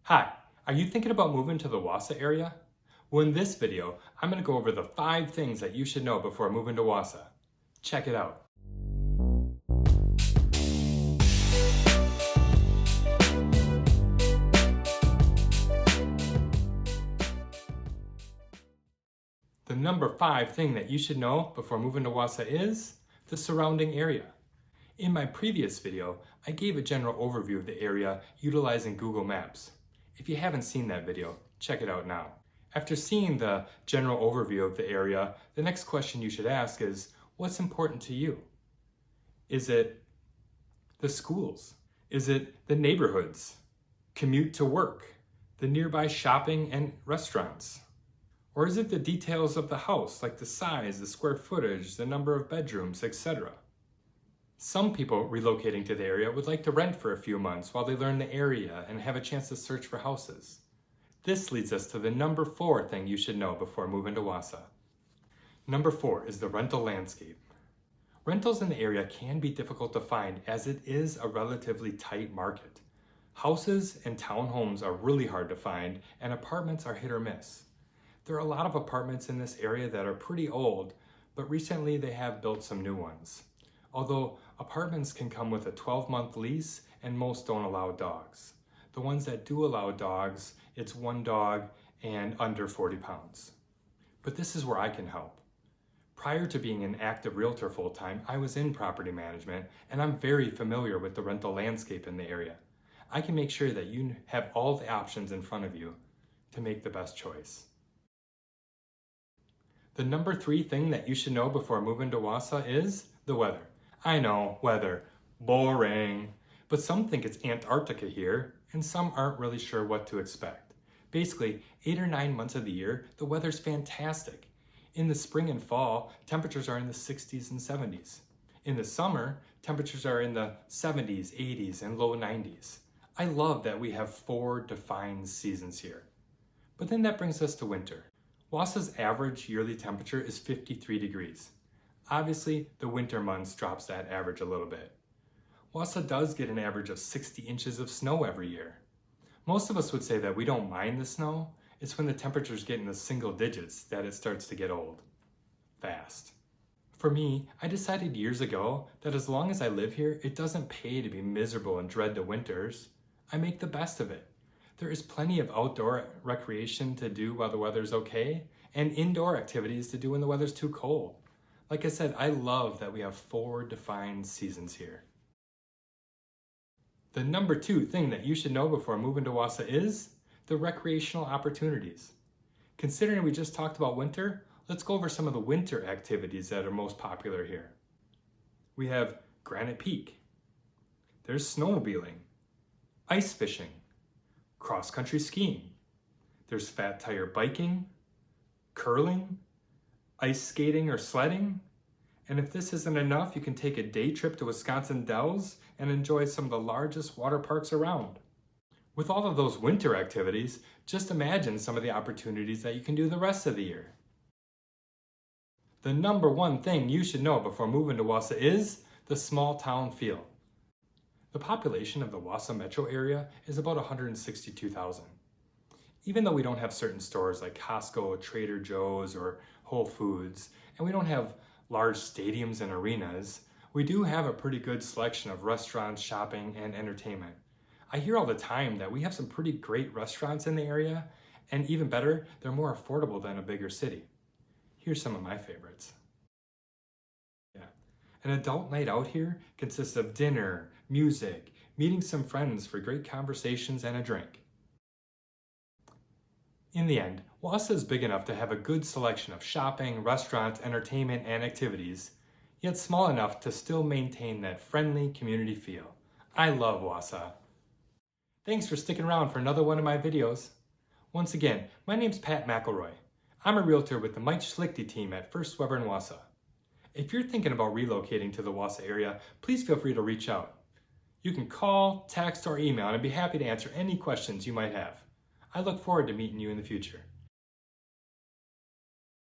Hi, are you thinking about moving to the Wausau area? Well, in this video, I'm going to go over the 5 things that you should know before moving to Wausau. Check it out. The number 5 thing that you should know before moving to Wausau is the surrounding area. In my previous video, I gave a general overview of the area utilizing Google Maps. If you haven't seen that video, check it out now. After seeing the general overview of the area, the next question you should ask is, what's important to you? Is it the schools? Is it the neighborhoods? Commute to work? The nearby shopping and restaurants? Or is it the details of the house, like the size, the square footage, the number of bedrooms, etc.? Some people relocating to the area would like to rent for a few months while they learn the area and have a chance to search for houses. This leads us to the number 4 thing you should know before moving to Wausau. Number 4 is the rental landscape. Rentals in the area can be difficult to find as it is a relatively tight market. Houses and townhomes are really hard to find, and apartments are hit or miss. There are a lot of apartments in this area that are pretty old, but recently they have built some new ones. Although apartments can come with a 12-month lease and most don't allow dogs. The ones that do allow dogs, it's 1 dog and under 40 pounds. But this is where I can help. Prior to being an active realtor full-time, I was in property management and I'm very familiar with the rental landscape in the area. I can make sure that you have all the options in front of you to make the best choice. The number 3 thing that you should know before moving to Wausau is the weather. I know, weather, boring, but some think it's Antarctica here and some aren't really sure what to expect. Basically, 8 or 9 months of the year, the weather's fantastic. In the spring and fall, temperatures are in the 60s and 70s. In the summer, temperatures are in the 70s, 80s, and low 90s. I love that we have 4 defined seasons here. But then that brings us to winter. Wausau's average yearly temperature is 53 degrees. Obviously, the winter months drops that average a little bit. Wausau does get an average of 60 inches of snow every year. Most of us would say that we don't mind the snow. It's when the temperatures get in the single digits that it starts to get old. Fast. For me, I decided years ago that as long as I live here, it doesn't pay to be miserable and dread the winters. I make the best of it. There is plenty of outdoor recreation to do while the weather's okay, and indoor activities to do when the weather's too cold. Like I said, I love that we have 4 defined seasons here. The number 2 thing that you should know before moving to Wausau is the recreational opportunities. Considering we just talked about winter, let's go over some of the winter activities that are most popular here. We have Granite Peak. There's snowmobiling, ice fishing, cross-country skiing. There's fat tire biking, curling, ice skating or sledding. And if this isn't enough, you can take a day trip to Wisconsin Dells and enjoy some of the largest water parks around. With all of those winter activities, just imagine some of the opportunities that you can do the rest of the year. The number 1 thing you should know before moving to Wausau is the small town feel. The population of the Wausau metro area is about 162,000. Even though we don't have certain stores like Costco, Trader Joe's, or Whole Foods, and we don't have large stadiums and arenas, we do have a pretty good selection of restaurants, shopping, and entertainment. I hear all the time that we have some pretty great restaurants in the area, and even better, they're more affordable than a bigger city. Here's some of my favorites. An adult night out here consists of dinner, music, meeting some friends for great conversations and a drink. In the end, Wausau is big enough to have a good selection of shopping, restaurants, entertainment, and activities, yet small enough to still maintain that friendly community feel. I love Wausau. Thanks for sticking around for another one of my videos. Once again, my name's Pat McElroy. I'm a realtor with the Mike Schlichty team at First Weber in Wausau. If you're thinking about relocating to the Wausau area, please feel free to reach out. You can call, text, or email, and I'd be happy to answer any questions you might have. I look forward to meeting you in the future.